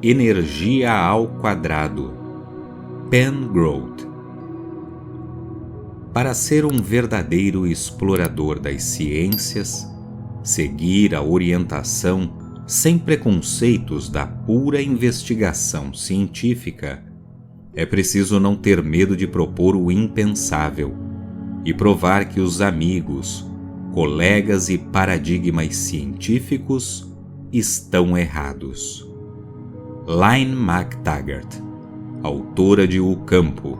Energia ao quadrado. Pen Growth. Para ser um verdadeiro explorador das ciências, seguir a orientação sem preconceitos da pura investigação científica, é preciso não ter medo de propor o impensável e provar que os amigos, colegas e paradigmas científicos estão errados. Lynne McTaggart, autora de O Campo,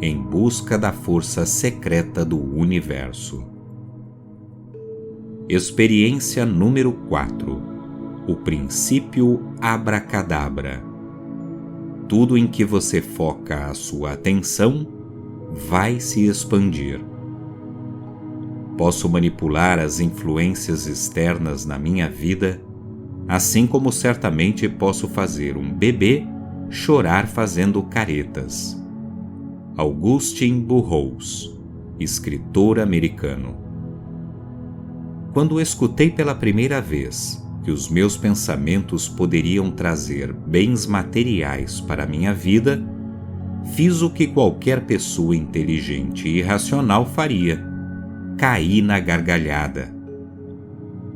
em busca da força secreta do universo. Experiência número 4. O princípio abracadabra. Tudo em que você foca a sua atenção vai se expandir. Posso manipular as influências externas na minha vida, assim como certamente posso fazer um bebê chorar fazendo caretas. Augustin Burroughs, escritor americano. Quando escutei pela primeira vez que os meus pensamentos poderiam trazer bens materiais para a minha vida, fiz o que qualquer pessoa inteligente e racional faria: caí na gargalhada.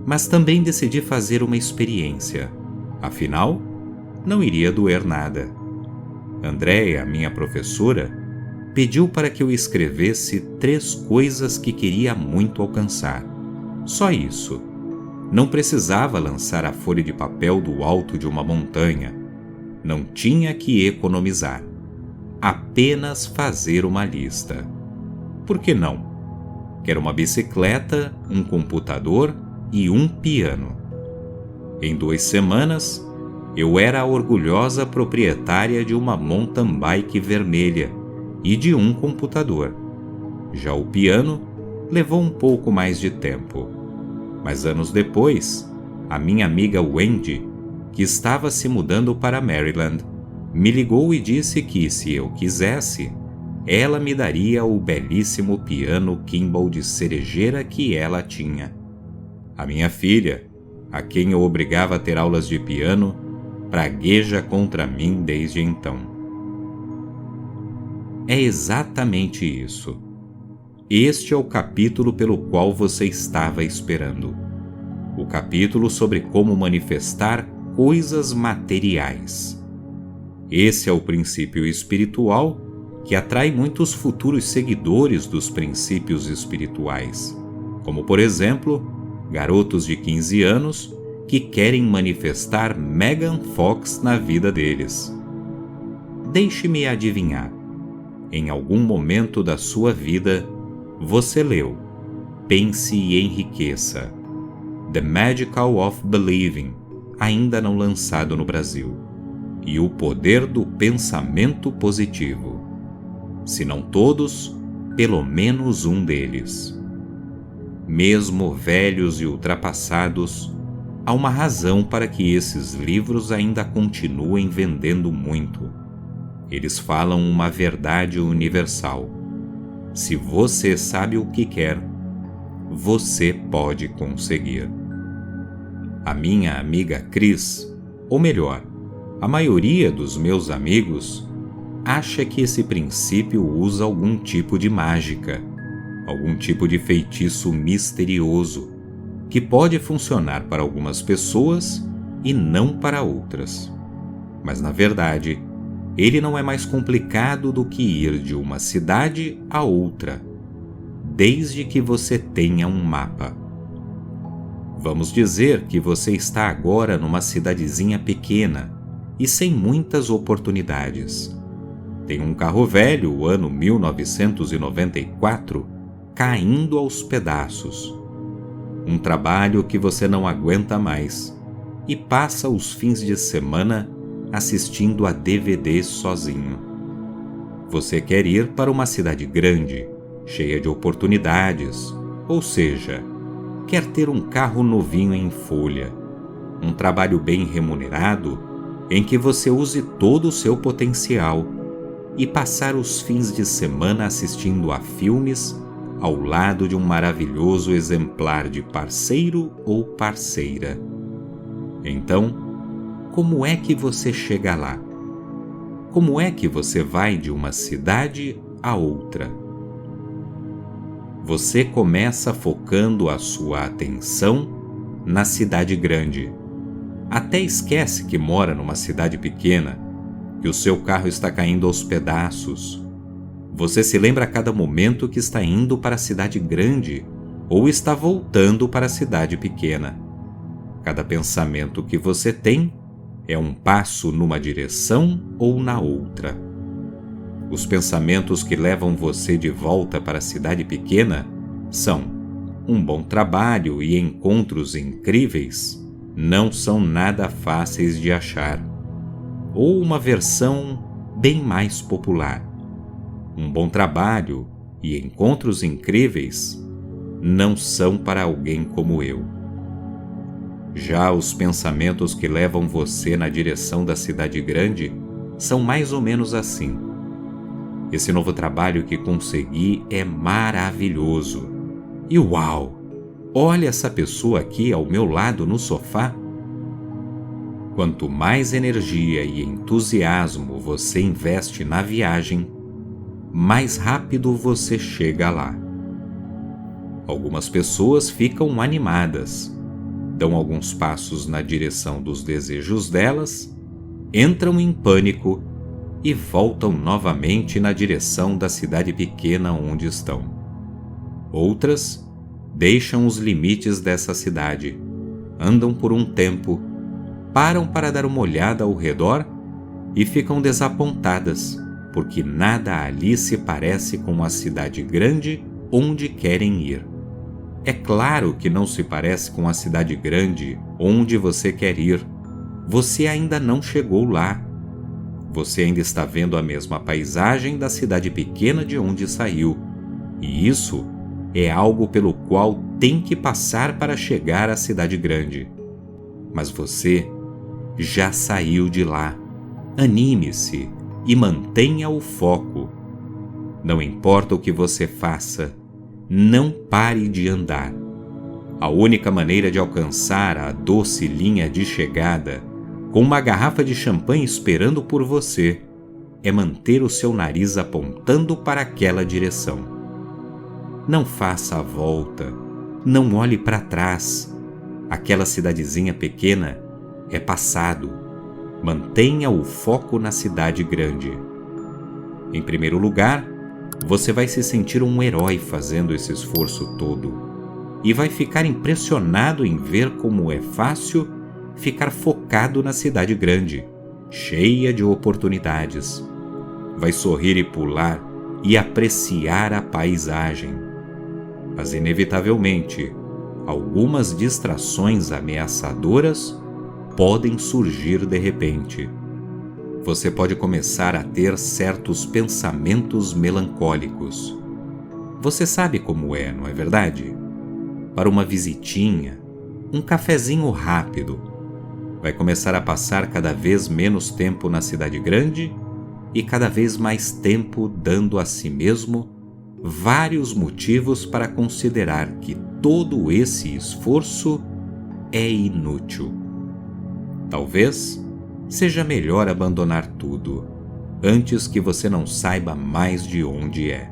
Mas também decidi fazer uma experiência. Afinal, não iria doer nada. Andréa, minha professora, pediu para que eu escrevesse 3 coisas que queria muito alcançar. Só isso. Não precisava lançar a folha de papel do alto de uma montanha. Não tinha que economizar. Apenas fazer uma lista. Por que não? Quero uma bicicleta, um computador e um piano. Em 2 semanas, eu era a orgulhosa proprietária de uma mountain bike vermelha e de um computador. Já o piano levou um pouco mais de tempo. Mas anos depois, a minha amiga Wendy, que estava se mudando para Maryland, me ligou e disse que, se eu quisesse, ela me daria o belíssimo piano Kimball de cerejeira que ela tinha. A minha filha, a quem eu obrigava a ter aulas de piano, pragueja contra mim desde então. É exatamente isso. Este é o capítulo pelo qual você estava esperando. O capítulo sobre como manifestar coisas materiais. Esse é o princípio espiritual que atrai muitos futuros seguidores dos princípios espirituais, como, por exemplo, garotos de 15 anos que querem manifestar Megan Fox na vida deles. Deixe-me adivinhar. Em algum momento da sua vida, você leu Pense e Enriqueça, The Magical of Believing, ainda não lançado no Brasil, e O Poder do Pensamento Positivo. Se não todos, pelo menos um deles. Mesmo velhos e ultrapassados, há uma razão para que esses livros ainda continuem vendendo muito. Eles falam uma verdade universal. Se você sabe o que quer, você pode conseguir. A minha amiga Cris, ou melhor, a maioria dos meus amigos, acha que esse princípio usa algum tipo de mágica, algum tipo de feitiço misterioso, que pode funcionar para algumas pessoas e não para outras. Mas, na verdade, ele não é mais complicado do que ir de uma cidade a outra, desde que você tenha um mapa. Vamos dizer que você está agora numa cidadezinha pequena e sem muitas oportunidades. Tem um carro velho, o ano 1994, caindo aos pedaços. Um trabalho que você não aguenta mais e passa os fins de semana assistindo a DVDs sozinho. Você quer ir para uma cidade grande, cheia de oportunidades, ou seja, quer ter um carro novinho em folha, um trabalho bem remunerado em que você use todo o seu potencial e passar os fins de semana assistindo a filmes ao lado de um maravilhoso exemplar de parceiro ou parceira. Então, como é que você chega lá? Como é que você vai de uma cidade a outra? Você começa focando a sua atenção na cidade grande. Até esquece que mora numa cidade pequena, que o seu carro está caindo aos pedaços. Você se lembra a cada momento que está indo para a cidade grande ou está voltando para a cidade pequena. Cada pensamento que você tem é um passo numa direção ou na outra. Os pensamentos que levam você de volta para a cidade pequena são: um bom trabalho e encontros incríveis não são nada fáceis de achar. Ou uma versão bem mais popular: um bom trabalho e encontros incríveis não são para alguém como eu. Já os pensamentos que levam você na direção da cidade grande são mais ou menos assim: esse novo trabalho que consegui é maravilhoso. E uau! Olha essa pessoa aqui ao meu lado no sofá. Quanto mais energia e entusiasmo você investe na viagem, mais rápido você chega lá. Algumas pessoas ficam animadas, dão alguns passos na direção dos desejos delas, entram em pânico e voltam novamente na direção da cidade pequena onde estão. Outras deixam os limites dessa cidade, andam por um tempo, param para dar uma olhada ao redor e ficam desapontadas, porque nada ali se parece com a cidade grande onde querem ir. É claro que não se parece com a cidade grande onde você quer ir. Você ainda não chegou lá. Você ainda está vendo a mesma paisagem da cidade pequena de onde saiu. E isso é algo pelo qual tem que passar para chegar à cidade grande. Mas você já saiu de lá. Anime-se e mantenha o foco. Não importa o que você faça, não pare de andar. A única maneira de alcançar a doce linha de chegada, com uma garrafa de champanhe esperando por você, é manter o seu nariz apontando para aquela direção. Não faça a volta, não olhe para trás. Aquela cidadezinha pequena é passado. Mantenha o foco na cidade grande. Em primeiro lugar, você vai se sentir um herói fazendo esse esforço todo e vai ficar impressionado em ver como é fácil ficar focado na cidade grande, cheia de oportunidades. Vai sorrir e pular e apreciar a paisagem. Mas inevitavelmente, algumas distrações ameaçadoras podem surgir de repente. Você pode começar a ter certos pensamentos melancólicos. Você sabe como é, não é verdade? Para uma visitinha, um cafezinho rápido, vai começar a passar cada vez menos tempo na cidade grande e cada vez mais tempo dando a si mesmo vários motivos para considerar que todo esse esforço é inútil. Talvez seja melhor abandonar tudo antes que você não saiba mais de onde é.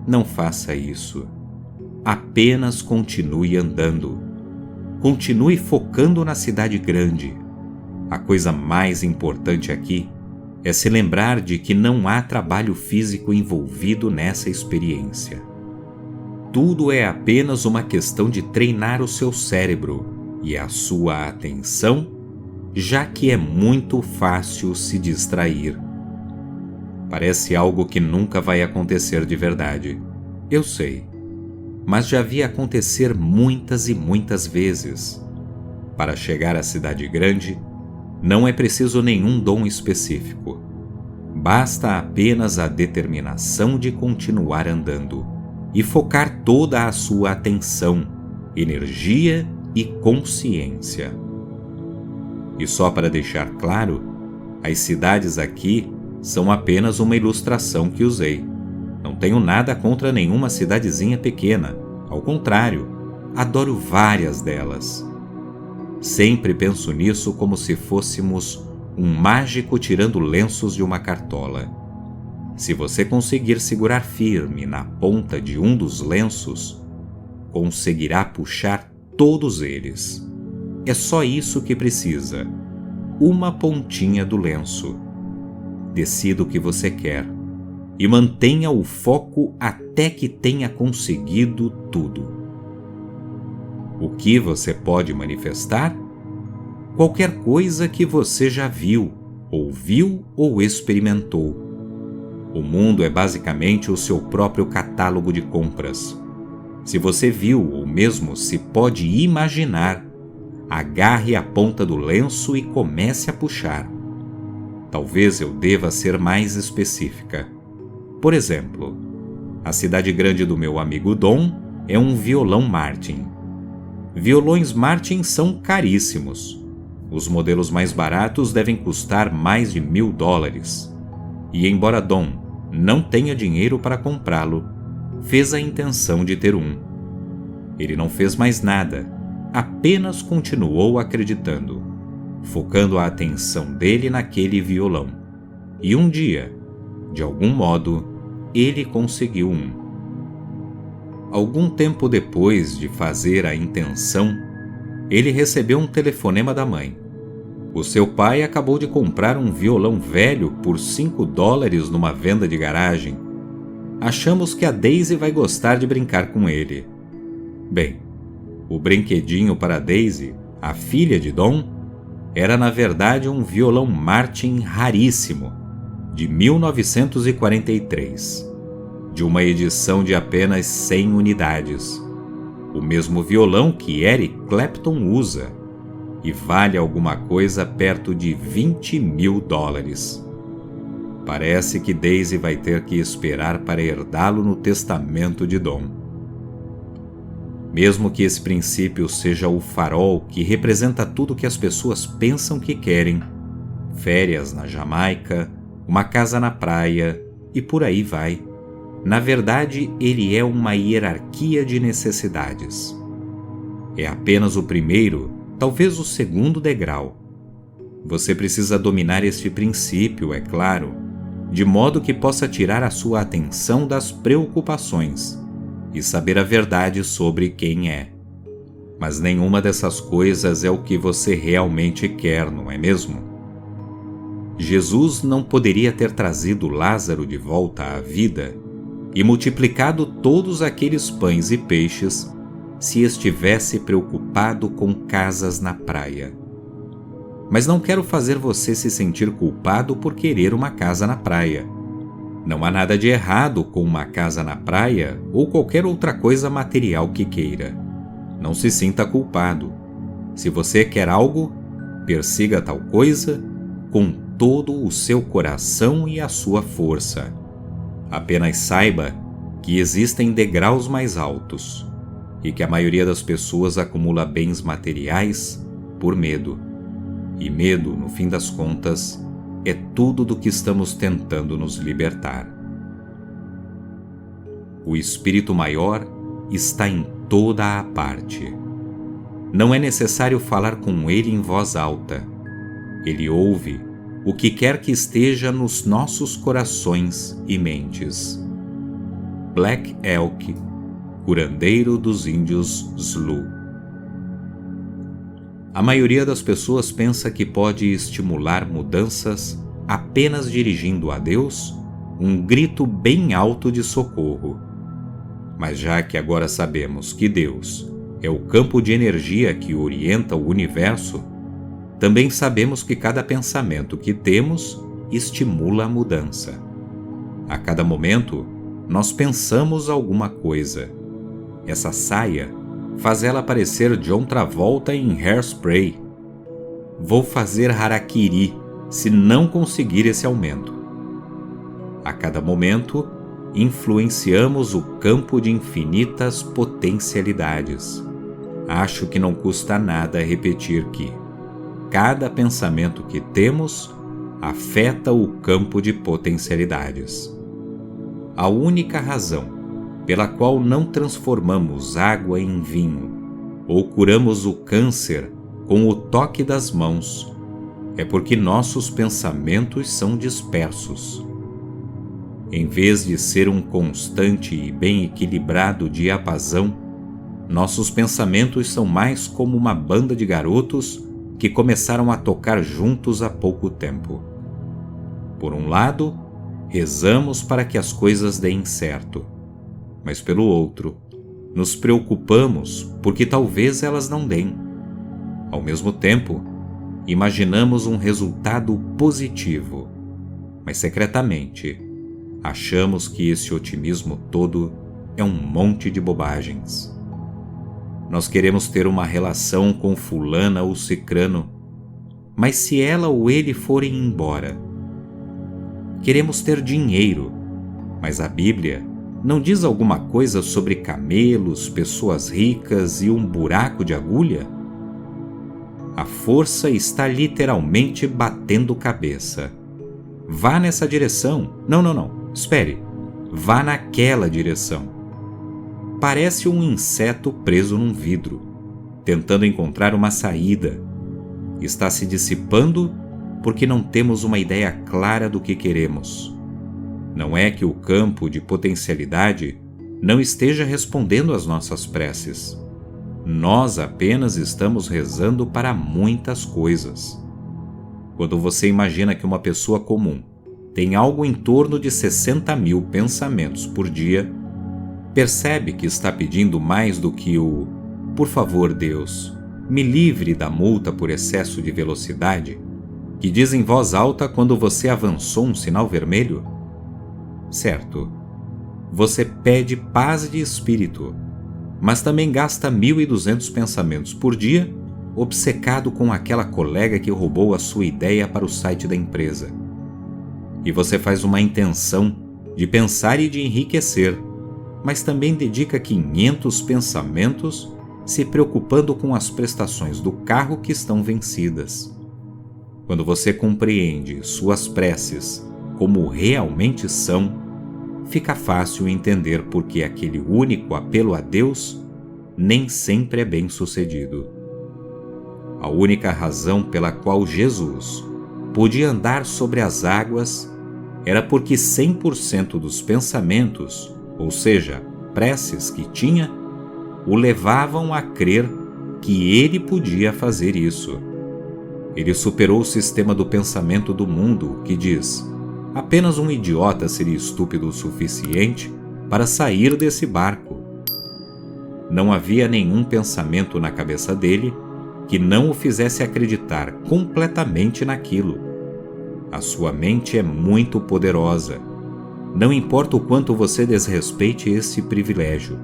Não faça isso. Apenas continue andando. Continue focando na cidade grande. A coisa mais importante aqui é se lembrar de que não há trabalho físico envolvido nessa experiência. Tudo é apenas uma questão de treinar o seu cérebro e a sua atenção, já que é muito fácil se distrair. Parece algo que nunca vai acontecer de verdade. Eu sei, mas já vi acontecer muitas e muitas vezes. Para chegar à cidade grande, não é preciso nenhum dom específico. Basta apenas a determinação de continuar andando e focar toda a sua atenção, energia e consciência. E só para deixar claro, as cidades aqui são apenas uma ilustração que usei. Não tenho nada contra nenhuma cidadezinha pequena. Ao contrário, adoro várias delas. Sempre penso nisso como se fôssemos um mágico tirando lenços de uma cartola. Se você conseguir segurar firme na ponta de um dos lenços, conseguirá puxar todos eles. É só isso que precisa. Uma pontinha do lenço. Decida o que você quer e mantenha o foco até que tenha conseguido tudo. O que você pode manifestar? Qualquer coisa que você já viu, ouviu ou experimentou. O mundo é basicamente o seu próprio catálogo de compras. Se você viu ou mesmo se pode imaginar, agarre a ponta do lenço e comece a puxar. Talvez eu deva ser mais específica. Por exemplo, a cidade grande do meu amigo Dom é um violão Martin. Violões Martin são caríssimos. Os modelos mais baratos devem custar mais de $1.000. E embora Dom não tenha dinheiro para comprá-lo, fez a intenção de ter um. Ele não fez mais nada, apenas continuou acreditando, focando a atenção dele naquele violão. E um dia, de algum modo, ele conseguiu um. Algum tempo depois de fazer a intenção, ele recebeu um telefonema da mãe. O seu pai acabou de comprar um violão velho por $5 numa venda de garagem. Achamos que a Daisy vai gostar de brincar com ele. Bem, o brinquedinho para Daisy, a filha de Dom, era na verdade um violão Martin raríssimo, de 1943, de uma edição de apenas 100 unidades. O mesmo violão que Eric Clapton usa, e vale alguma coisa perto de $20.000. Parece que Daisy vai ter que esperar para herdá-lo no testamento de Dom. Mesmo que esse princípio seja o farol que representa tudo que as pessoas pensam que querem, férias na Jamaica, uma casa na praia e por aí vai, na verdade ele é uma hierarquia de necessidades. É apenas o primeiro, talvez o segundo degrau. Você precisa dominar este princípio, é claro, de modo que possa tirar a sua atenção das preocupações e saber a verdade sobre quem é. Mas nenhuma dessas coisas é o que você realmente quer, não é mesmo? Jesus não poderia ter trazido Lázaro de volta à vida e multiplicado todos aqueles pães e peixes se estivesse preocupado com casas na praia. Mas não quero fazer você se sentir culpado por querer uma casa na praia. Não há nada de errado com uma casa na praia ou qualquer outra coisa material que queira. Não se sinta culpado. Se você quer algo, persiga tal coisa com todo o seu coração e a sua força. Apenas saiba que existem degraus mais altos e que a maioria das pessoas acumula bens materiais por medo. E medo, no fim das contas, é tudo do que estamos tentando nos libertar. O Espírito Maior está em toda a parte. Não é necessário falar com ele em voz alta. Ele ouve o que quer que esteja nos nossos corações e mentes. Black Elk, curandeiro dos índios Zulu. A maioria das pessoas pensa que pode estimular mudanças apenas dirigindo a Deus um grito bem alto de socorro. Mas já que agora sabemos que Deus é o campo de energia que orienta o universo, também sabemos que cada pensamento que temos estimula a mudança. A cada momento, nós pensamos alguma coisa. Essa saia faz ela parecer John Travolta em Hairspray. Vou fazer harakiri se não conseguir esse aumento. A cada momento, influenciamos o campo de infinitas potencialidades. Acho que não custa nada repetir que cada pensamento que temos afeta o campo de potencialidades. A única razão pela qual não transformamos água em vinho ou curamos o câncer com o toque das mãos, é porque nossos pensamentos são dispersos. Em vez de ser um constante e bem equilibrado diapasão, nossos pensamentos são mais como uma banda de garotos que começaram a tocar juntos há pouco tempo. Por um lado, rezamos para que as coisas deem certo, mas pelo outro, nos preocupamos porque talvez elas não deem. Ao mesmo tempo, imaginamos um resultado positivo, mas secretamente, achamos que esse otimismo todo é um monte de bobagens. Nós queremos ter uma relação com fulana ou cicrano, mas se ela ou ele forem embora. Queremos ter dinheiro, mas a Bíblia não diz alguma coisa sobre camelos, pessoas ricas e um buraco de agulha? A força está literalmente batendo cabeça. Vá nessa direção. Não. Espere. Vá naquela direção. Parece um inseto preso num vidro, tentando encontrar uma saída. Está se dissipando porque não temos uma ideia clara do que queremos. Não é que o campo de potencialidade não esteja respondendo às nossas preces. Nós apenas estamos rezando para muitas coisas. Quando você imagina que uma pessoa comum tem algo em torno de 60.000 pensamentos por dia, percebe que está pedindo mais do que o "Por favor, Deus, me livre da multa por excesso de velocidade", que diz em voz alta quando você avançou um sinal vermelho? Certo, você pede paz de espírito, mas também gasta 1.200 pensamentos por dia obcecado com aquela colega que roubou a sua ideia para o site da empresa. E você faz uma intenção de pensar e de enriquecer, mas também dedica 500 pensamentos se preocupando com as prestações do carro que estão vencidas. Quando você compreende suas preces como realmente são, fica fácil entender por que aquele único apelo a Deus nem sempre é bem sucedido. A única razão pela qual Jesus podia andar sobre as águas era porque 100% dos pensamentos, ou seja, preces que tinha, o levavam a crer que ele podia fazer isso. Ele superou o sistema do pensamento do mundo que diz: apenas um idiota seria estúpido o suficiente para sair desse barco. Não havia nenhum pensamento na cabeça dele que não o fizesse acreditar completamente naquilo. A sua mente é muito poderosa. Não importa o quanto você desrespeite esse privilégio.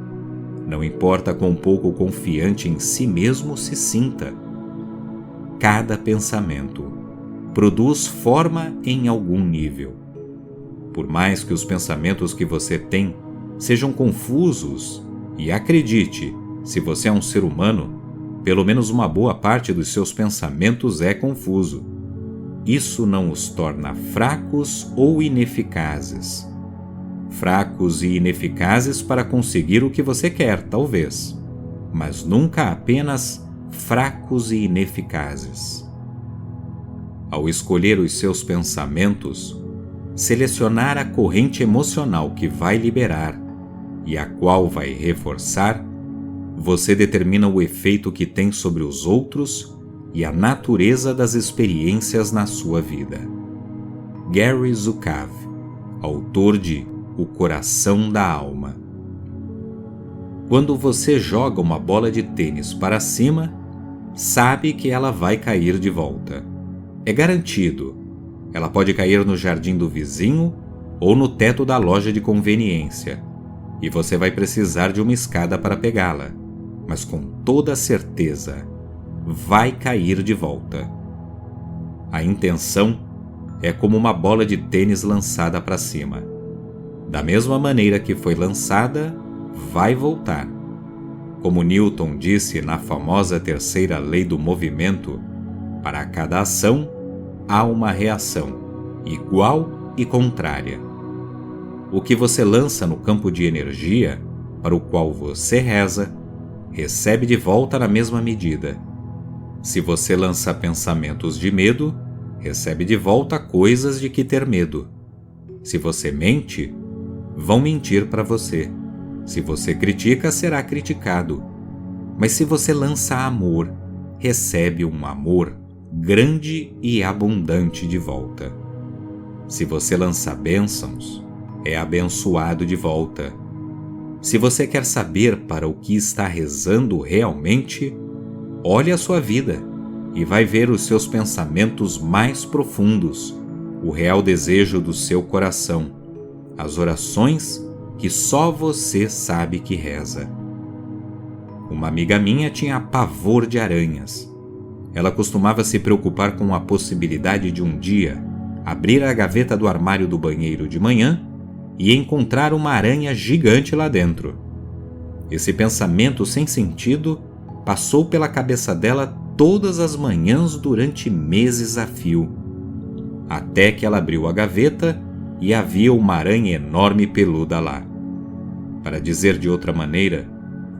Não importa quão pouco confiante em si mesmo se sinta. Cada pensamento produz forma em algum nível. Por mais que os pensamentos que você tem sejam confusos, e acredite, se você é um ser humano, pelo menos uma boa parte dos seus pensamentos é confuso. Isso não os torna fracos ou ineficazes. Fracos e ineficazes para conseguir o que você quer, talvez, mas nunca apenas fracos e ineficazes. Ao escolher os seus pensamentos, selecionar a corrente emocional que vai liberar e a qual vai reforçar, você determina o efeito que tem sobre os outros e a natureza das experiências na sua vida. Gary Zukav, autor de O Coração da Alma. Quando você joga uma bola de tênis para cima, sabe que ela vai cair de volta. É garantido. Ela pode cair no jardim do vizinho ou no teto da loja de conveniência, e você vai precisar de uma escada para pegá-la, mas com toda certeza vai cair de volta. A intenção é como uma bola de tênis lançada para cima. Da mesma maneira que foi lançada, vai voltar. Como Newton disse na famosa terceira lei do movimento, para cada ação há uma reação, igual e contrária. O que você lança no campo de energia, para o qual você reza, recebe de volta na mesma medida. Se você lança pensamentos de medo, recebe de volta coisas de que ter medo. Se você mente, vão mentir para você. Se você critica, será criticado. Mas se você lança amor, recebe um amor grande e abundante de volta. Se você lança bênçãos, é abençoado de volta. Se você quer saber para o que está rezando realmente, olhe a sua vida e vai ver os seus pensamentos mais profundos, o real desejo do seu coração, as orações que só você sabe que reza. Uma amiga minha tinha pavor de aranhas. Ela costumava se preocupar com a possibilidade de um dia abrir a gaveta do armário do banheiro de manhã e encontrar uma aranha gigante lá dentro. Esse pensamento sem sentido passou pela cabeça dela todas as manhãs durante meses a fio, até que ela abriu a gaveta e havia uma aranha enorme e peluda lá. Para dizer de outra maneira,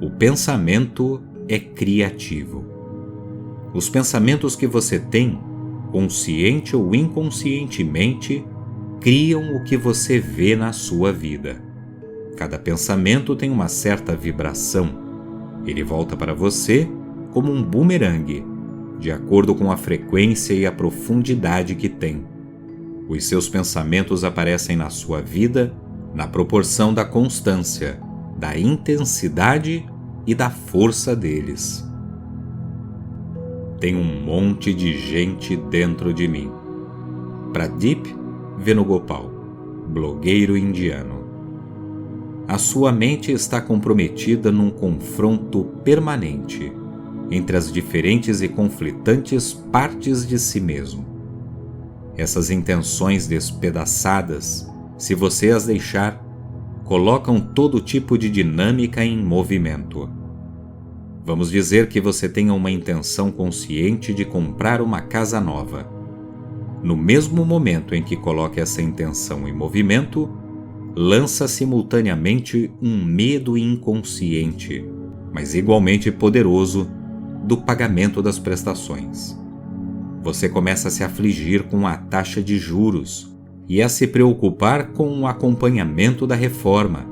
o pensamento é criativo. Os pensamentos que você tem, consciente ou inconscientemente, criam o que você vê na sua vida. Cada pensamento tem uma certa vibração. Ele volta para você como um bumerangue, de acordo com a frequência e a profundidade que tem. Os seus pensamentos aparecem na sua vida na proporção da constância, da intensidade e da força deles. Tem um monte de gente dentro de mim. Pradeep Venugopal, blogueiro indiano. A sua mente está comprometida num confronto permanente entre as diferentes e conflitantes partes de si mesmo. Essas intenções despedaçadas, se você as deixar, colocam todo tipo de dinâmica em movimento. Vamos dizer que você tenha uma intenção consciente de comprar uma casa nova. No mesmo momento em que coloca essa intenção em movimento, lança simultaneamente um medo inconsciente, mas igualmente poderoso, do pagamento das prestações. Você começa a se afligir com a taxa de juros e a se preocupar com o acompanhamento da reforma,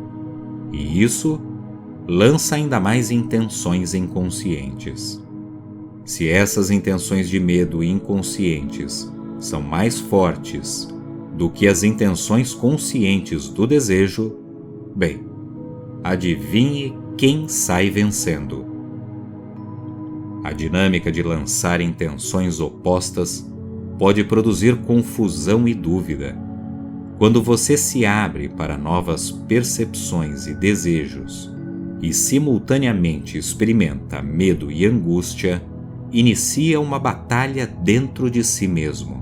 e isso lança ainda mais intenções inconscientes. Se essas intenções de medo inconscientes são mais fortes do que as intenções conscientes do desejo, bem, adivinhe quem sai vencendo. A dinâmica de lançar intenções opostas pode produzir confusão e dúvida. Quando você se abre para novas percepções e desejos e simultaneamente experimenta medo e angústia, inicia uma batalha dentro de si mesmo.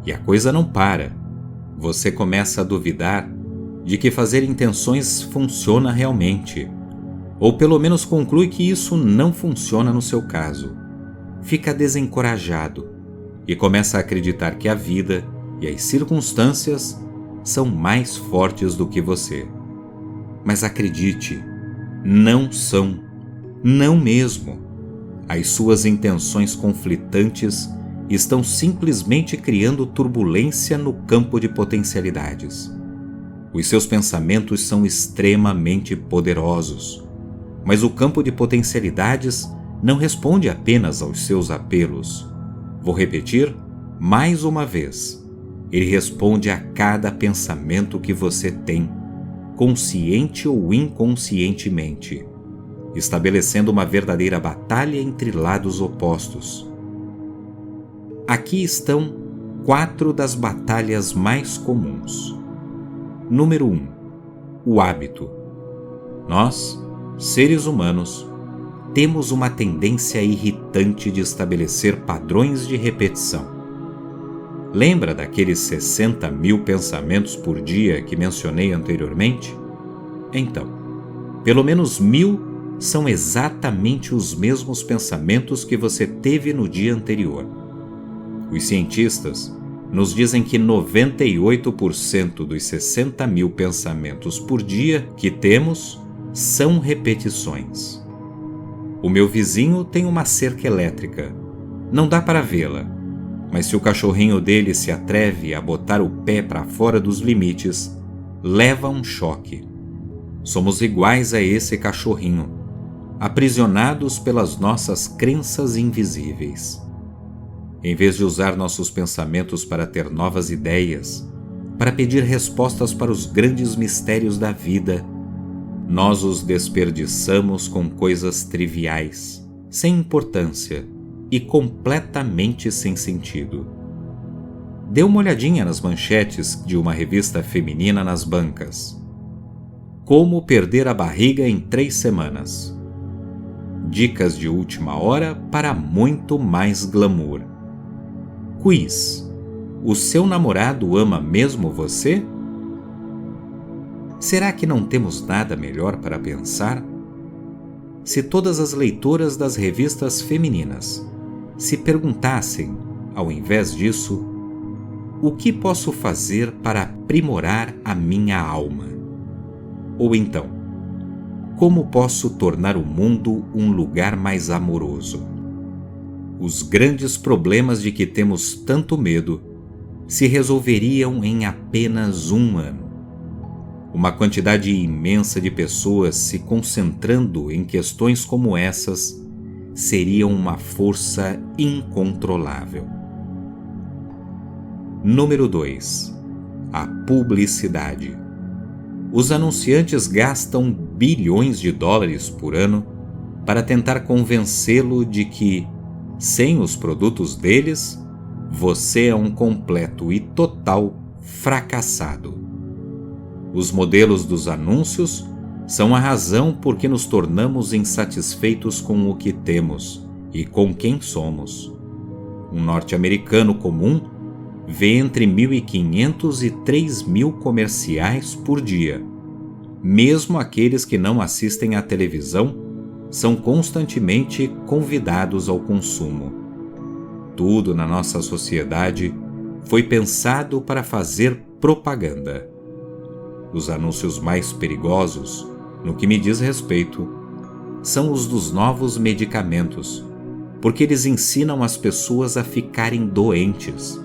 E a coisa não para. Você começa a duvidar de que fazer intenções funciona realmente, ou pelo menos conclui que isso não funciona no seu caso. Fica desencorajado e começa a acreditar que a vida e as circunstâncias são mais fortes do que você. Mas acredite, não são, não mesmo. As suas intenções conflitantes estão simplesmente criando turbulência no campo de potencialidades. Os seus pensamentos são extremamente poderosos, mas o campo de potencialidades não responde apenas aos seus apelos. Vou repetir mais uma vez. Ele responde a cada pensamento que você tem, consciente ou inconscientemente, estabelecendo uma verdadeira batalha entre lados opostos. Aqui estão 4 das batalhas mais comuns. Número 1. O hábito. Nós, seres humanos, temos uma tendência irritante de estabelecer padrões de repetição. Lembra daqueles 60 mil pensamentos por dia que mencionei anteriormente? Então, pelo menos 1000 são exatamente os mesmos pensamentos que você teve no dia anterior. Os cientistas nos dizem que 98% dos 60 mil pensamentos por dia que temos são repetições. O meu vizinho tem uma cerca elétrica Não dá para vê-la, mas se o cachorrinho dele se atreve a botar o pé para fora dos limites, leva um choque. Somos iguais a esse cachorrinho, aprisionados pelas nossas crenças invisíveis. Em vez de usar nossos pensamentos para ter novas ideias, para pedir respostas para os grandes mistérios da vida, nós os desperdiçamos com coisas triviais, sem importância e completamente sem sentido. Dê uma olhadinha nas manchetes de uma revista feminina nas bancas. Como perder a barriga em 3 semanas. Dicas de última hora para muito mais glamour. Quiz. O seu namorado ama mesmo você? Será que não temos nada melhor para pensar? Se todas as leitoras das revistas femininas se perguntassem, ao invés disso, o que posso fazer para aprimorar a minha alma? Ou então, como posso tornar o mundo um lugar mais amoroso? Os grandes problemas de que temos tanto medo se resolveriam em apenas 1 ano. Uma quantidade imensa de pessoas se concentrando em questões como essas seriam uma força incontrolável. Número 2. A publicidade. Os anunciantes gastam bilhões de dólares por ano para tentar convencê-lo de que, sem os produtos deles, você é um completo e total fracassado. Os modelos dos anúncios são a razão por que nos tornamos insatisfeitos com o que temos e com quem somos. Um norte-americano comum vê entre 1.500 e 3.000 comerciais por dia. Mesmo aqueles que não assistem à televisão são constantemente convidados ao consumo. Tudo na nossa sociedade foi pensado para fazer propaganda. Os anúncios mais perigosos, no que me diz respeito, são os dos novos medicamentos, porque eles ensinam as pessoas a ficarem doentes.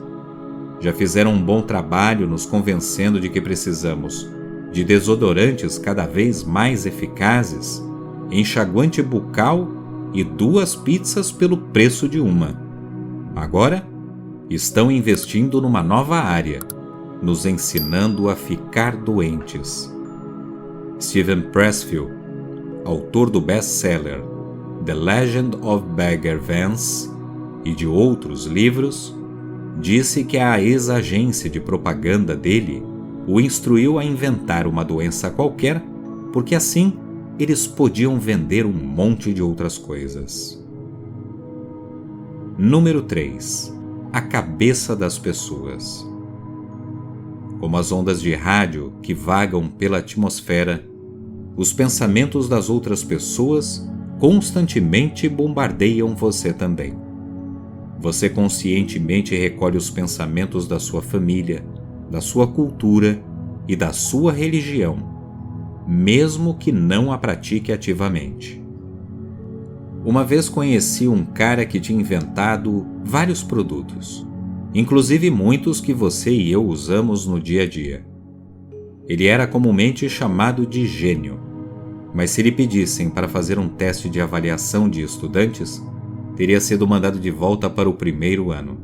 Já fizeram um bom trabalho nos convencendo de que precisamos de desodorantes cada vez mais eficazes, enxaguante bucal e 2 pizzas pelo preço de uma. Agora, estão investindo numa nova área, nos ensinando a ficar doentes. Steven Pressfield, autor do best-seller The Legend of Bagger Vance e de outros livros, disse que a ex-agência de propaganda dele o instruiu a inventar uma doença qualquer, porque assim eles podiam vender um monte de outras coisas. Número 3. A cabeça das pessoas. Como as ondas de rádio que vagam pela atmosfera, os pensamentos das outras pessoas constantemente bombardeiam você também. Você conscientemente recolhe os pensamentos da sua família, da sua cultura e da sua religião, mesmo que não a pratique ativamente. Uma vez conheci um cara que tinha inventado vários produtos, inclusive muitos que você e eu usamos no dia a dia. Ele era comumente chamado de gênio, mas se lhe pedissem para fazer um teste de avaliação de estudantes, teria sido mandado de volta para o 1º ano.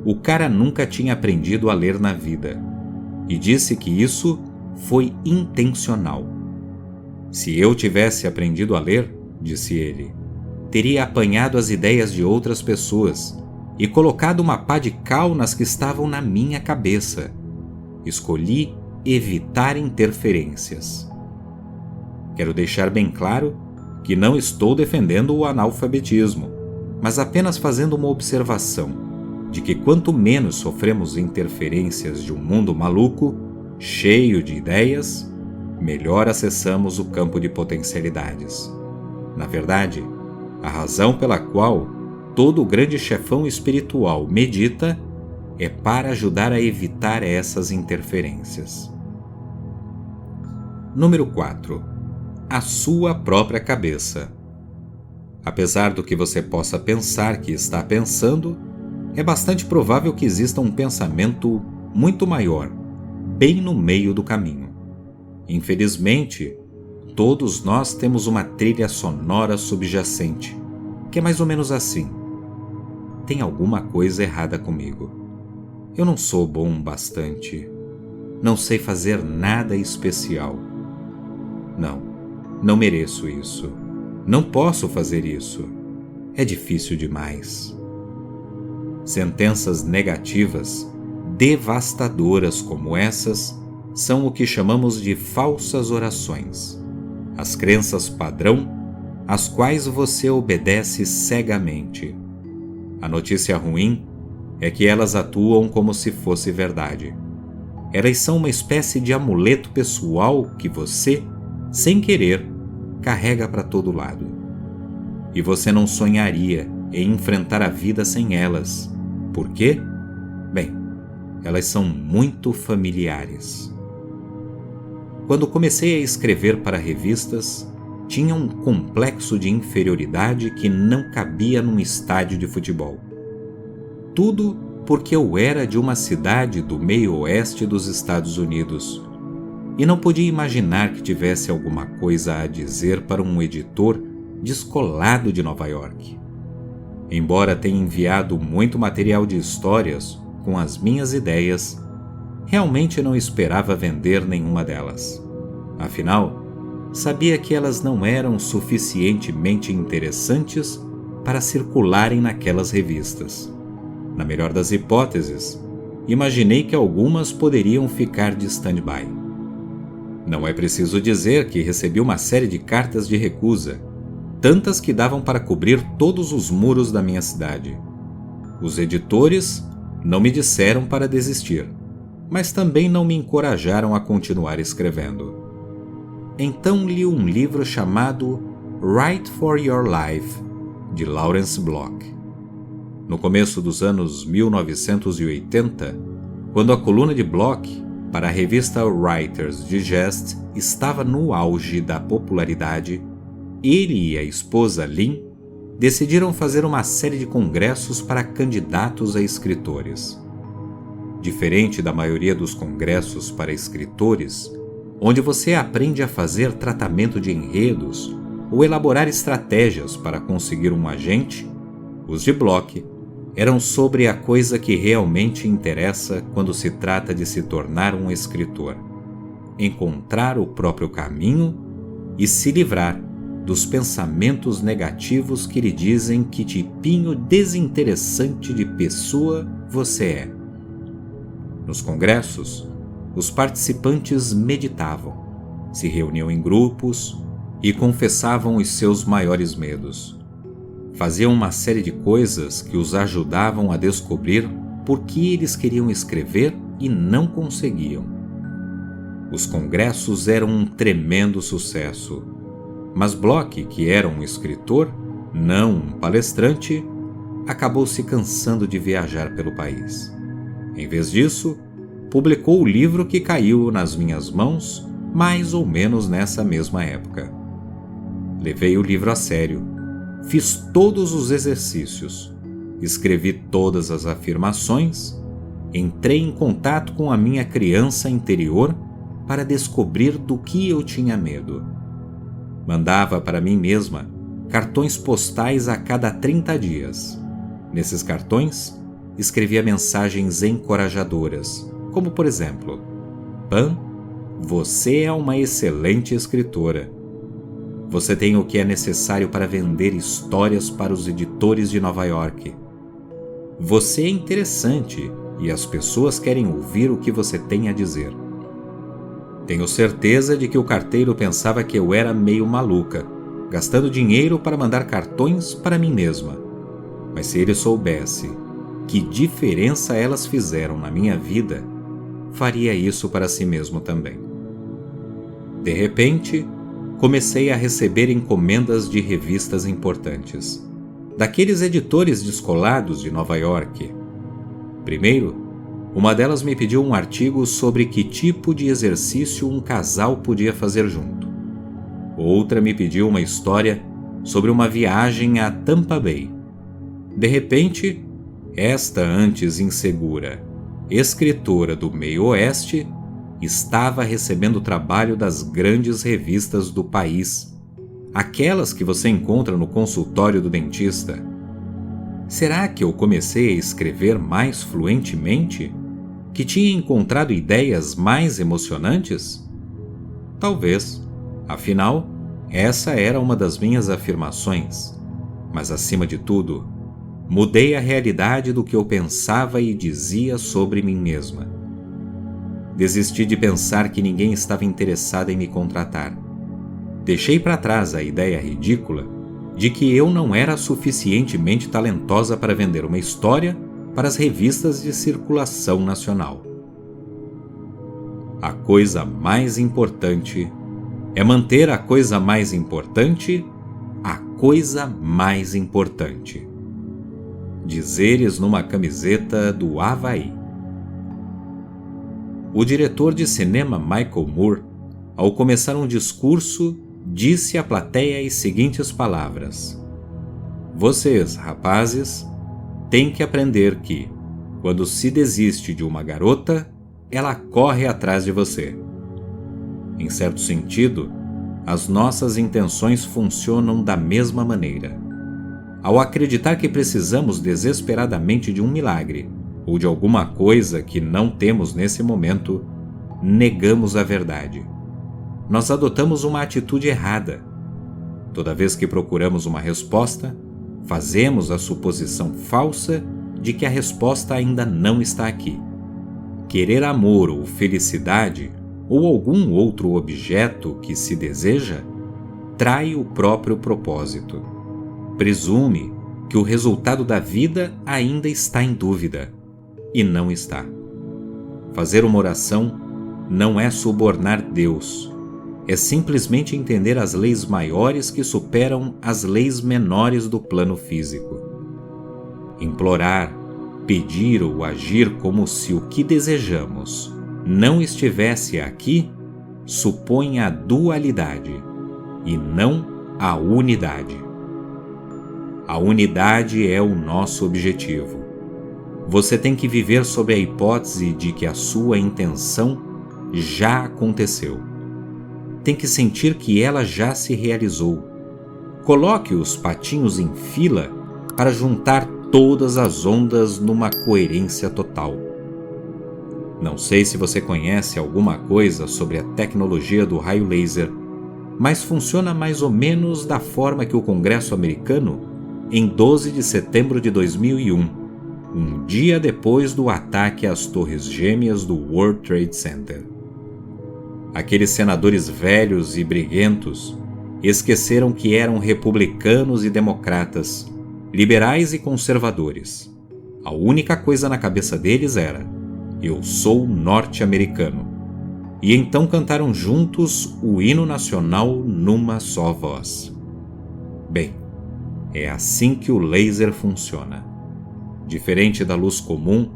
O cara nunca tinha aprendido a ler na vida, e disse que isso foi intencional. Se eu tivesse aprendido a ler, disse ele, teria apanhado as ideias de outras pessoas e colocado uma pá de cal nas que estavam na minha cabeça. Escolhi evitar interferências. Quero deixar bem claro que não estou defendendo o analfabetismo, mas apenas fazendo uma observação de que quanto menos sofremos interferências de um mundo maluco, cheio de ideias, melhor acessamos o campo de potencialidades. Na verdade, a razão pela qual todo grande chefão espiritual medita é para ajudar a evitar essas interferências. Número 4. A sua própria cabeça. Apesar do que você possa pensar que está pensando, é bastante provável que exista um pensamento muito maior, bem no meio do caminho. Infelizmente, todos nós temos uma trilha sonora subjacente, que é mais ou menos assim: tem alguma coisa errada comigo. Eu não sou bom bastante. Não sei fazer nada especial. Não mereço isso. Não posso fazer isso. É difícil demais. Sentenças negativas, devastadoras como essas, são o que chamamos de falsas orações. As crenças padrão, às quais você obedece cegamente. A notícia ruim é que elas atuam como se fosse verdade. Elas são uma espécie de amuleto pessoal que você, sem querer, carrega para todo lado. E você não sonharia em enfrentar a vida sem elas. Por quê? Bem, elas são muito familiares. Quando comecei a escrever para revistas, tinha um complexo de inferioridade que não cabia num estádio de futebol. Tudo porque eu era de uma cidade do meio-oeste dos Estados Unidos e não podia imaginar que tivesse alguma coisa a dizer para um editor descolado de Nova York. Embora tenha enviado muito material de histórias com as minhas ideias, realmente não esperava vender nenhuma delas. Afinal, sabia que elas não eram suficientemente interessantes para circularem naquelas revistas. Na melhor das hipóteses, imaginei que algumas poderiam ficar de stand-by. Não é preciso dizer que recebi uma série de cartas de recusa, tantas que davam para cobrir todos os muros da minha cidade. Os editores não me disseram para desistir, mas também não me encorajaram a continuar escrevendo. Então li um livro chamado Write for Your Life, de Lawrence Block. No começo dos anos 1980, quando a coluna de Block para a revista Writer's Digest estava no auge da popularidade, ele e a esposa Lynn decidiram fazer uma série de congressos para candidatos a escritores. Diferente da maioria dos congressos para escritores, onde você aprende a fazer tratamento de enredos ou elaborar estratégias para conseguir um agente, os de Block eram sobre a coisa que realmente interessa quando se trata de se tornar um escritor: encontrar o próprio caminho e se livrar dos pensamentos negativos que lhe dizem que tipinho desinteressante de pessoa você é. Nos congressos, os participantes meditavam, se reuniam em grupos e confessavam os seus maiores medos. Faziam uma série de coisas que os ajudavam a descobrir por que eles queriam escrever e não conseguiam. Os congressos eram um tremendo sucesso, mas Block, que era um escritor, não um palestrante, acabou se cansando de viajar pelo país. Em vez disso, publicou o livro que caiu nas minhas mãos mais ou menos nessa mesma época. Levei o livro a sério, fiz todos os exercícios, escrevi todas as afirmações, entrei em contato com a minha criança interior para descobrir do que eu tinha medo. Mandava para mim mesma cartões postais a cada 30 dias. Nesses cartões, escrevia mensagens encorajadoras, como por exemplo: Pam, você é uma excelente escritora. Você tem o que é necessário para vender histórias para os editores de Nova York. Você é interessante e as pessoas querem ouvir o que você tem a dizer. Tenho certeza de que o carteiro pensava que eu era meio maluca, gastando dinheiro para mandar cartões para mim mesma. Mas se ele soubesse que diferença elas fizeram na minha vida, faria isso para si mesmo também. De repente, comecei a receber encomendas de revistas importantes, daqueles editores descolados de Nova York. Primeiro, uma delas me pediu um artigo sobre que tipo de exercício um casal podia fazer junto. Outra me pediu uma história sobre uma viagem a Tampa Bay. De repente, esta antes insegura escritora do meio oeste estava recebendo trabalho das grandes revistas do país, aquelas que você encontra no consultório do dentista. Será que eu comecei a escrever mais fluentemente? Que tinha encontrado ideias mais emocionantes? Talvez. Afinal, essa era uma das minhas afirmações. Mas, acima de tudo, mudei a realidade do que eu pensava e dizia sobre mim mesma. Desisti de pensar que ninguém estava interessado em me contratar. Deixei para trás a ideia ridícula de que eu não era suficientemente talentosa para vender uma história para as revistas de circulação nacional. A coisa mais importante é manter a coisa mais importante a coisa mais importante. Dizeres numa camiseta do Havaí. O diretor de cinema Michael Moore, ao começar um discurso, disse à plateia as seguintes palavras: "Vocês, rapazes, têm que aprender que, quando se desiste de uma garota, ela corre atrás de você." Em certo sentido, as nossas intenções funcionam da mesma maneira. Ao acreditar que precisamos desesperadamente de um milagre ou de alguma coisa que não temos nesse momento, negamos a verdade. Nós adotamos uma atitude errada. Toda vez que procuramos uma resposta, fazemos a suposição falsa de que a resposta ainda não está aqui. Querer amor ou felicidade ou algum outro objeto que se deseja trai o próprio propósito. Presume que o resultado da vida ainda está em dúvida, e não está. Fazer uma oração não é subornar Deus, é simplesmente entender as leis maiores que superam as leis menores do plano físico. Implorar, pedir ou agir como se o que desejamos não estivesse aqui supõe a dualidade e não a unidade. A unidade é o nosso objetivo. Você tem que viver sob a hipótese de que a sua intenção já aconteceu. Tem que sentir que ela já se realizou. Coloque os patinhos em fila para juntar todas as ondas numa coerência total. Não sei se você conhece alguma coisa sobre a tecnologia do raio laser, mas funciona mais ou menos da forma que o Congresso americano, em 12 de setembro de 2001, um dia depois do ataque às Torres Gêmeas do World Trade Center. Aqueles senadores velhos e briguentos esqueceram que eram republicanos e democratas, liberais e conservadores. A única coisa na cabeça deles era: "Eu sou norte-americano." E então cantaram juntos o hino nacional numa só voz. Bem, é assim que o laser funciona. Diferente da luz comum,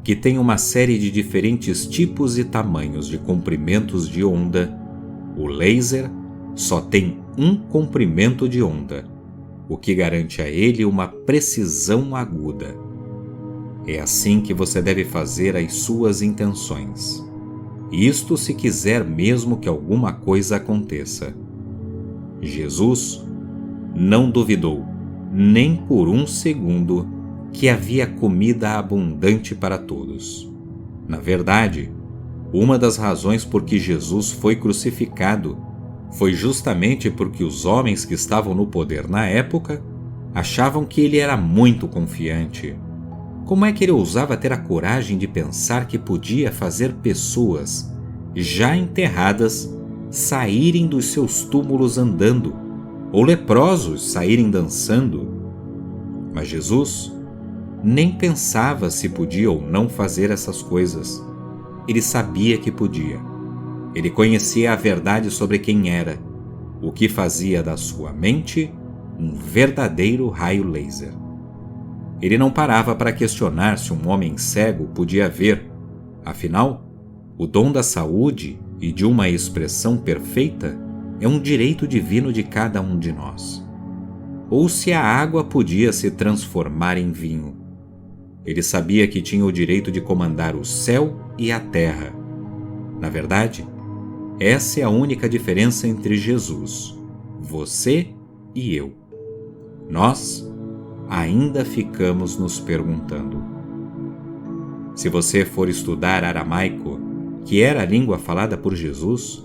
que tem uma série de diferentes tipos e tamanhos de comprimentos de onda, o laser só tem um comprimento de onda, o que garante a ele uma precisão aguda. É assim que você deve fazer as suas intenções. Isto se quiser mesmo que alguma coisa aconteça. Jesus não duvidou, nem por um segundo, que havia comida abundante para todos. Na verdade, uma das razões por que Jesus foi crucificado foi justamente porque os homens que estavam no poder na época achavam que ele era muito confiante. Como é que ele ousava ter a coragem de pensar que podia fazer pessoas já enterradas saírem dos seus túmulos andando, ou leprosos saírem dançando? Mas Jesus nem pensava se podia ou não fazer essas coisas. Ele sabia que podia. Ele conhecia a verdade sobre quem era, o que fazia da sua mente um verdadeiro raio laser. Ele não parava para questionar se um homem cego podia ver. Afinal, o dom da saúde e de uma expressão perfeita é um direito divino de cada um de nós. ou se a água podia se transformar em vinho. Ele sabia que tinha o direito de comandar o céu e a terra. Na verdade, essa é a única diferença entre Jesus, você e eu. Nós ainda ficamos nos perguntando. Se você for estudar aramaico, que era a língua falada por Jesus,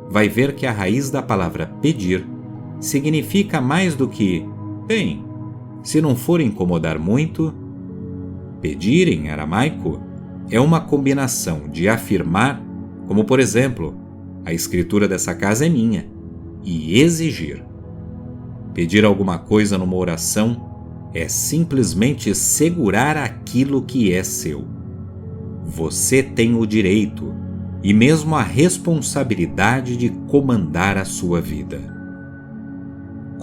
vai ver que a raiz da palavra pedir significa mais do que, bem, se não for incomodar muito. Pedir em aramaico é uma combinação de afirmar, como por exemplo, a escritura dessa casa é minha, e exigir. Pedir alguma coisa numa oração é simplesmente segurar aquilo que é seu. Você tem o direito e mesmo a responsabilidade de comandar a sua vida.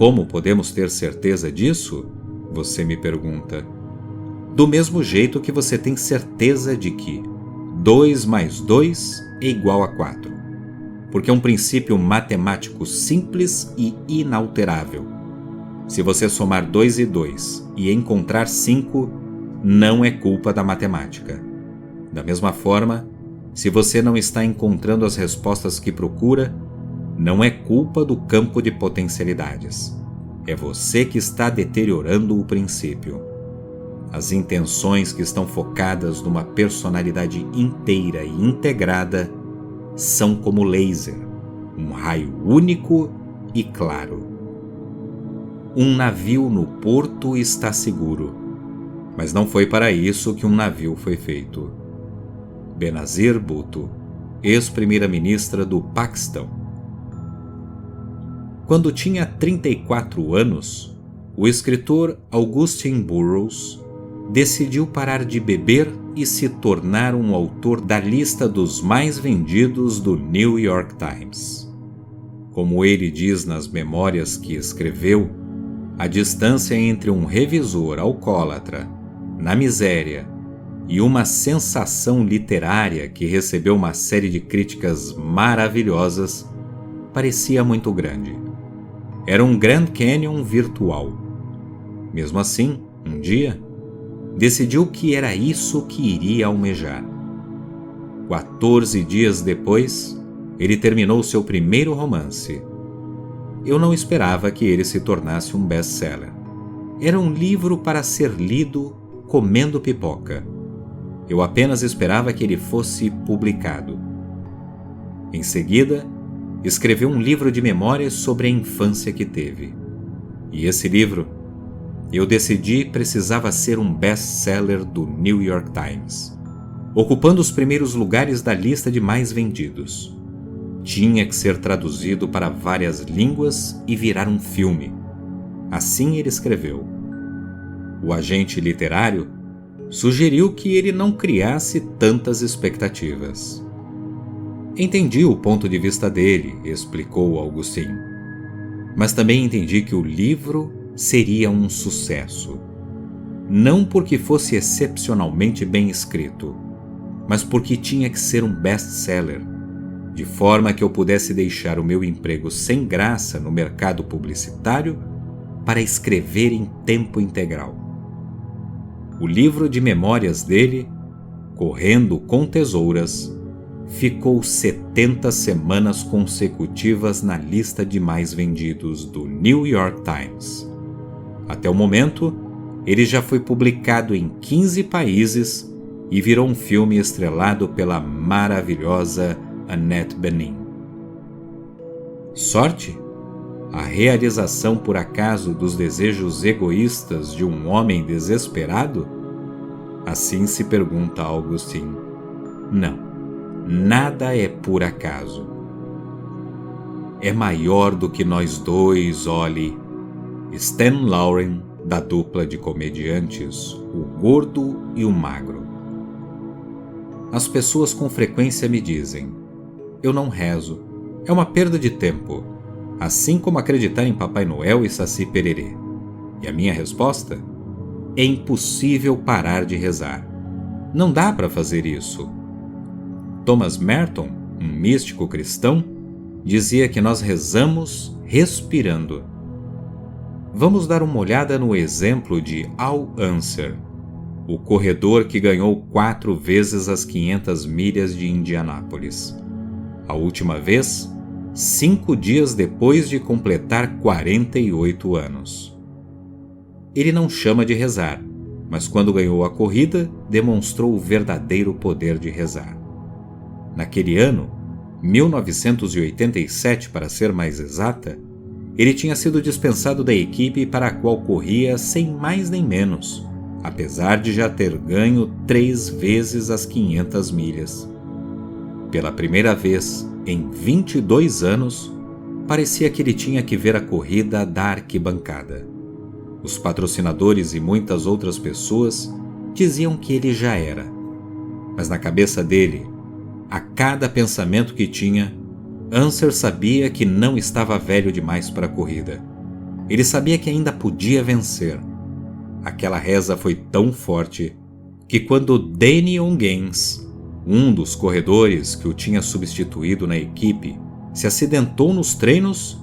Como podemos ter certeza disso? Você me pergunta. Do mesmo jeito que você tem certeza de que 2 mais 2 é igual a 4, porque é um princípio matemático simples e inalterável. Se você somar 2 e 2 e encontrar 5, não é culpa da matemática. Da mesma forma, se você não está encontrando as respostas que procura, não é culpa do campo de potencialidades. É você que está deteriorando o princípio. As intenções que estão focadas numa personalidade inteira e integrada são como laser, um raio único e claro. Um navio no porto está seguro, mas não foi para isso que um navio foi feito. Benazir Bhutto, ex-primeira-ministra do Paquistão. Quando tinha 34 anos, o escritor Augustine Burroughs decidiu parar de beber e se tornar um autor da lista dos mais vendidos do New York Times. Como ele diz nas memórias que escreveu, a distância entre um revisor alcoólatra, na miséria, e uma sensação literária que recebeu uma série de críticas maravilhosas parecia muito grande. Era um Grand Canyon virtual. Mesmo assim, um dia, decidiu que era isso que iria almejar. 14 dias depois, ele terminou seu primeiro romance. Eu não esperava que ele se tornasse um best-seller. Era um livro para ser lido comendo pipoca. Eu apenas esperava que ele fosse publicado. Em seguida, escreveu um livro de memórias sobre a infância que teve. E esse livro, eu decidi, precisava ser um best-seller do New York Times, ocupando os primeiros lugares da lista de mais vendidos. Tinha que ser traduzido para várias línguas e virar um filme. Assim ele escreveu. O agente literário sugeriu que ele não criasse tantas expectativas. Entendi o ponto de vista dele, explicou Augustine. Mas também entendi que o livro seria um sucesso. Não porque fosse excepcionalmente bem escrito, mas porque tinha que ser um best-seller, de forma que eu pudesse deixar o meu emprego sem graça no mercado publicitário para escrever em tempo integral. O livro de memórias dele, Correndo com Tesouras, ficou 70 semanas consecutivas na lista de mais vendidos do New York Times. Até o momento, ele já foi publicado em 15 países e virou um filme estrelado pela maravilhosa Annette Bening. Sorte? A realização por acaso dos desejos egoístas de um homem desesperado? Assim se pergunta Augustine. Não, nada é por acaso. É maior do que nós dois, Ollie. Stan Lauren, da dupla de comediantes O Gordo e o Magro. As pessoas com frequência me dizem: eu não rezo, é uma perda de tempo, assim como acreditar em Papai Noel e Saci Pererê. E a minha resposta? É impossível parar de rezar. Não dá para fazer isso. Thomas Merton, um místico cristão, dizia que nós rezamos respirando. Vamos dar uma olhada no exemplo de Al Unser, o corredor que ganhou 4 vezes as 500 milhas de Indianápolis. A última vez, 5 dias depois de completar 48 anos. Ele não chama de rezar, mas quando ganhou a corrida, demonstrou o verdadeiro poder de rezar. Naquele ano, 1987 para ser mais exata, ele tinha sido dispensado da equipe para a qual corria sem mais nem menos, apesar de já ter ganho 3 vezes as 500 milhas. Pela primeira vez em 22 anos, parecia que ele tinha que ver a corrida da arquibancada. Os patrocinadores e muitas outras pessoas diziam que ele já era. Mas na cabeça dele, a cada pensamento que tinha, Unser sabia que não estava velho demais para a corrida. Ele sabia que ainda podia vencer. Aquela reza foi tão forte que quando Danny Ongens, um dos corredores que o tinha substituído na equipe, se acidentou nos treinos,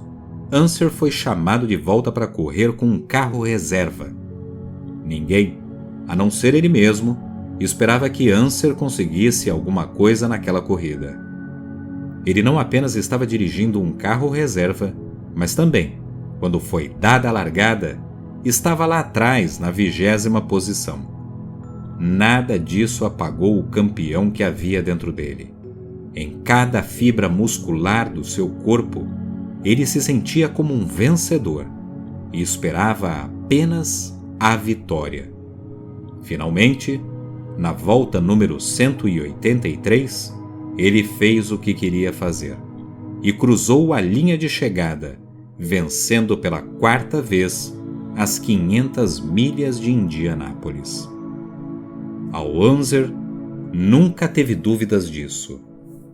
Unser foi chamado de volta para correr com um carro reserva. Ninguém, a não ser ele mesmo, esperava que Unser conseguisse alguma coisa naquela corrida. Ele não apenas estava dirigindo um carro reserva, mas também, quando foi dada a largada, estava lá atrás, na 20ª posição. Nada disso apagou o campeão que havia dentro dele. Em cada fibra muscular do seu corpo, ele se sentia como um vencedor e esperava apenas a vitória. Finalmente, na volta número 183, ele fez o que queria fazer e cruzou a linha de chegada, vencendo pela 4ª vez as 500 milhas de Indianápolis. Al Unser nunca teve dúvidas disso.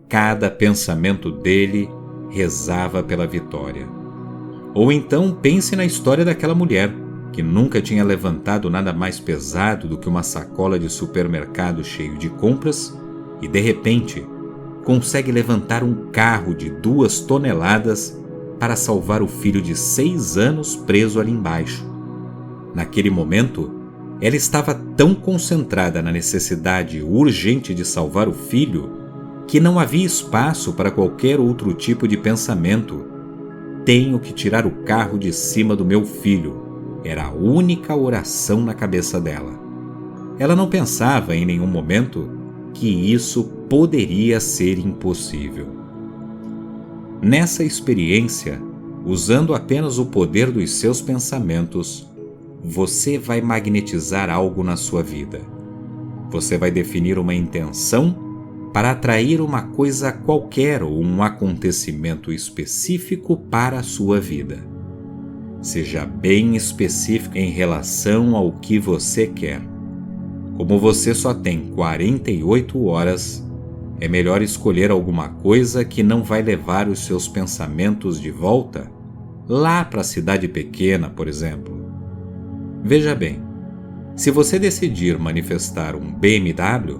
Cada pensamento dele rezava pela vitória. Ou então pense na história daquela mulher que nunca tinha levantado nada mais pesado do que uma sacola de supermercado cheio de compras e, de repente, consegue levantar um carro de 2 toneladas para salvar o filho de 6 anos preso ali embaixo. Naquele momento, ela estava tão concentrada na necessidade urgente de salvar o filho que não havia espaço para qualquer outro tipo de pensamento. Tenho que tirar o carro de cima do meu filho. Era a única oração na cabeça dela. Ela não pensava em nenhum momento que isso poderia ser impossível. Nessa experiência, usando apenas o poder dos seus pensamentos, você vai magnetizar algo na sua vida. Você vai definir uma intenção para atrair uma coisa qualquer ou um acontecimento específico para a sua vida. Seja bem específico em relação ao que você quer. Como você só tem 48 horas, é melhor escolher alguma coisa que não vai levar os seus pensamentos de volta lá para a cidade pequena, por exemplo. Veja bem, se você decidir manifestar um BMW,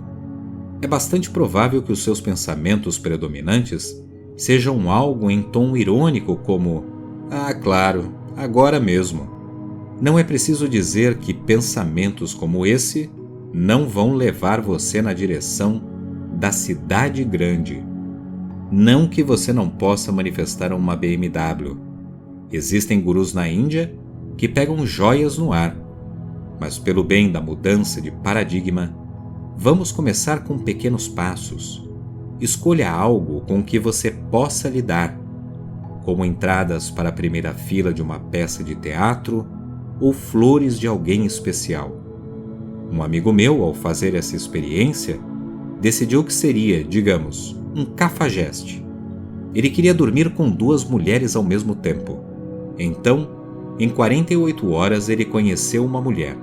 é bastante provável que os seus pensamentos predominantes sejam algo em tom irônico como "Ah, claro, agora mesmo". Não é preciso dizer que pensamentos como esse não vão levar você na direção da cidade grande. Não que você não possa manifestar uma BMW. Existem gurus na Índia que pegam joias no ar. Mas pelo bem da mudança de paradigma, vamos começar com pequenos passos. Escolha algo com que você possa lidar, como entradas para a primeira fila de uma peça de teatro ou flores de alguém especial. Um amigo meu, ao fazer essa experiência, decidiu que seria, digamos, um cafajeste. Ele queria dormir com 2 mulheres ao mesmo tempo. Então, em 48 horas ele conheceu uma mulher,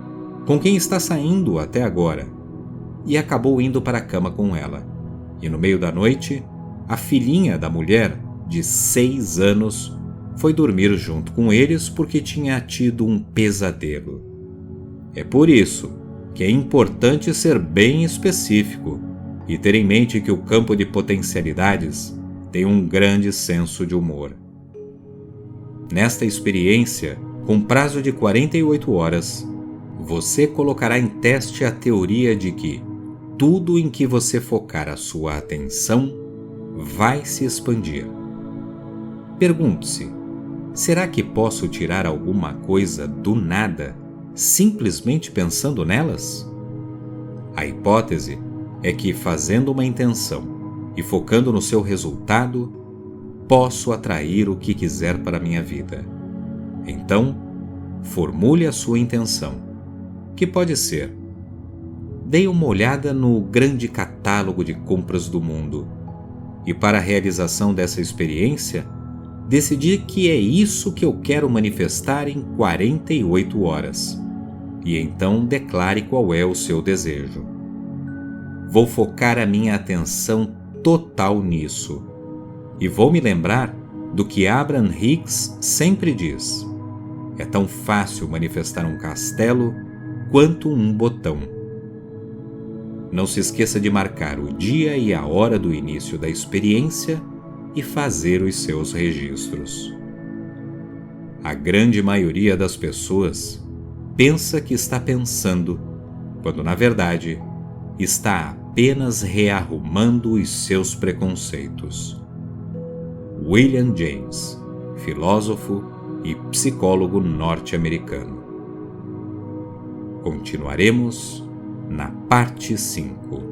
com quem está saindo até agora, e acabou indo para a cama com ela. E no meio da noite, a filhinha da mulher, de 6 anos, foi dormir junto com eles porque tinha tido um pesadelo. É por isso que é importante ser bem específico e ter em mente que o campo de potencialidades tem um grande senso de humor. Nesta experiência, Com prazo de 48 horas, você colocará em teste a teoria de que tudo em que você focar a sua atenção vai se expandir. Pergunte-se: será que posso tirar alguma coisa do nada simplesmente pensando nelas? A hipótese é que, fazendo uma intenção e focando no seu resultado, posso atrair o que quiser para a minha vida. Então, formule a sua intenção, que pode ser: dei uma olhada no grande catálogo de compras do mundo e, para a realização dessa experiência, decidi que é isso que eu quero manifestar em 48 horas. E então declare qual é o seu desejo. Vou focar a minha atenção total nisso. E vou me lembrar do que Abraham Hicks sempre diz: é tão fácil manifestar um castelo quanto um botão. Não se esqueça de marcar o dia e a hora do início da experiência e fazer os seus registros. A grande maioria das pessoas pensa que está pensando, quando na verdade está apenas rearrumando os seus preconceitos. William James, filósofo e psicólogo norte-americano. Continuaremos na parte 5.